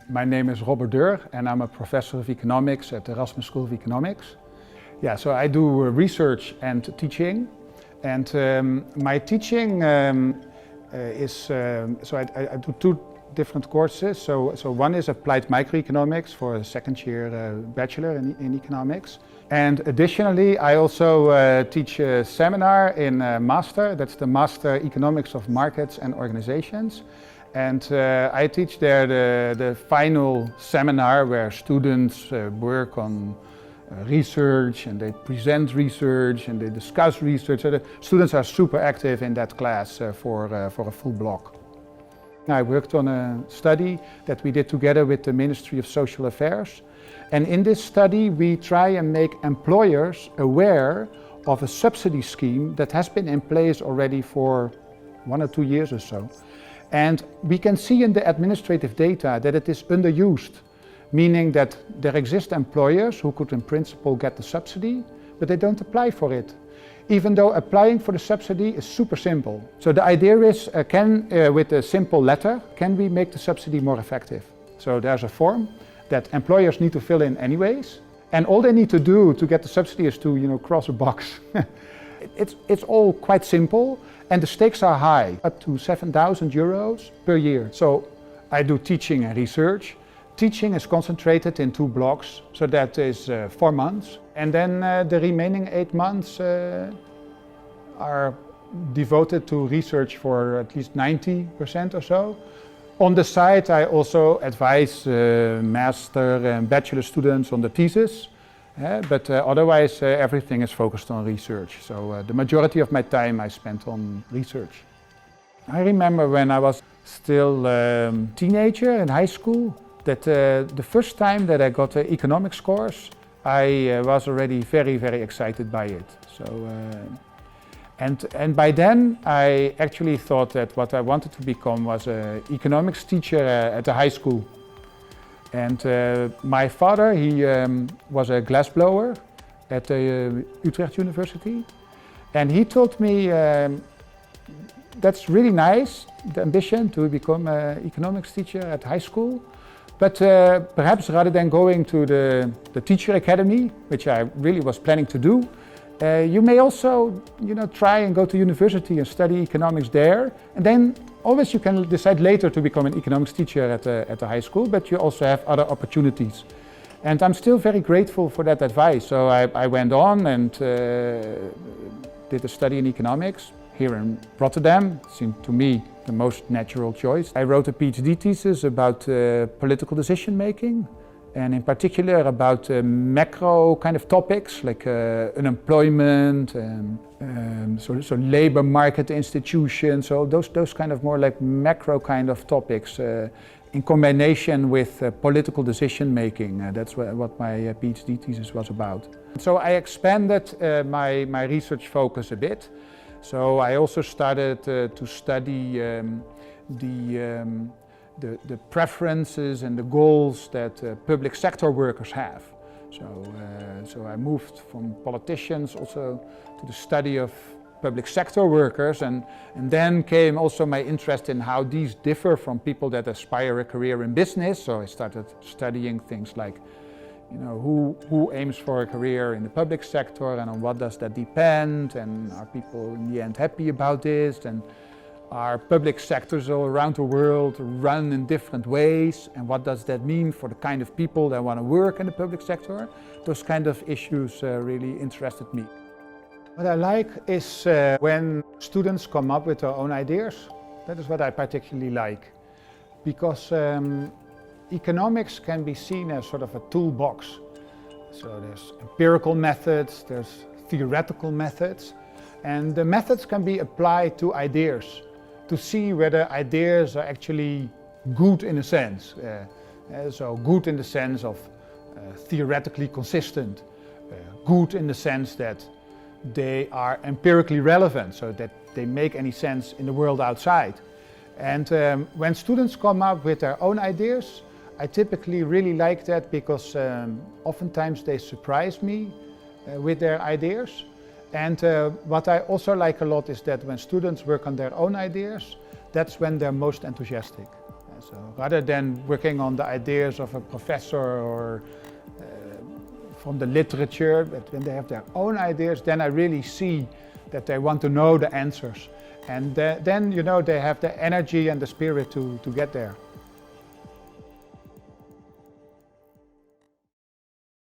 My name is Robert Dur and I'm a professor of economics at the Erasmus School of Economics. Yeah, so I do research and teaching, and my teaching is, I do two different courses. So one is applied microeconomics for a second year bachelor in economics. And additionally, I also teach a seminar in master, that's the Master Economics of Markets and Organizations. And I teach there the final seminar where students work on research, and they present research and they discuss research. So the students are super active in that class for a full block. I worked on a study that we did together with the Ministry of Social Affairs. And in this study we try and make employers aware of a subsidy scheme that has been in place already for 1 or 2 years or so. And we can see in the administrative data that it is underused, meaning that there exist employers who could in principle get the subsidy, but they don't apply for it. Even though applying for the subsidy is super simple. So the idea is, with a simple letter, can we make the subsidy more effective? So there's a form that employers need to fill in anyways, and all they need to do to get the subsidy is to, cross a box. It's all quite simple, and the stakes are high, up to 7,000 euros per year. So I do teaching and research. Teaching is concentrated in 2 blocks, so that is 4 months. And then the remaining 8 months are devoted to research for at least 90% or so. On the side, I also advise master and bachelor students on the thesis. But otherwise everything is focused on research. So the majority of my time I spent on research. I remember when I was still a teenager in high school that the first time that I got an economics course, I was already very, very excited by it. So, and by then I actually thought that what I wanted to become was an economics teacher at a high school. And my father, he was a glassblower at the Utrecht University. And he told me, that's really nice, the ambition to become an economics teacher at high school. But perhaps rather than going to the teacher academy, which I really was planning to do, you may also, try and go to university and study economics there. And then always you can decide later to become an economics teacher at the high school, but you also have other opportunities. And I'm still very grateful for that advice. So I went on and did a study in economics here in Rotterdam. It seemed to me the most natural choice. I wrote a PhD thesis about political decision making, and in particular about macro kind of topics like unemployment and so labor market institutions, so those kind of more like macro kind of topics in combination with political decision making. That's what my PhD thesis was about. So I expanded my research focus a bit. So I also started to study the preferences and the goals that public sector workers have. So I moved from politicians also to the study of public sector workers, and then came also my interest in how these differ from people that aspire a career in business. So I started studying things like, who aims for a career in the public sector and on what does that depend, and are people in the end happy about this, and are public sectors all around the world run in different ways, and what does that mean for the kind of people that want to work in the public sector? Those kind of issues really interested me. What I like is when students come up with their own ideas. That is what I particularly like, because economics can be seen as sort of a toolbox. So there's empirical methods, there's theoretical methods, and the methods can be applied to ideas to see whether ideas are actually good in a sense. So good in the sense of theoretically consistent, good in the sense that they are empirically relevant, so that they make any sense in the world outside. And when students come up with their own ideas, I typically really like that, because oftentimes they surprise me with their ideas. And what I also like a lot is that when students work on their own ideas, that's when they're most enthusiastic. So rather than working on the ideas of a professor or from the literature, but when they have their own ideas, then I really see that they want to know the answers. And then, you know, they have the energy and the spirit to get there.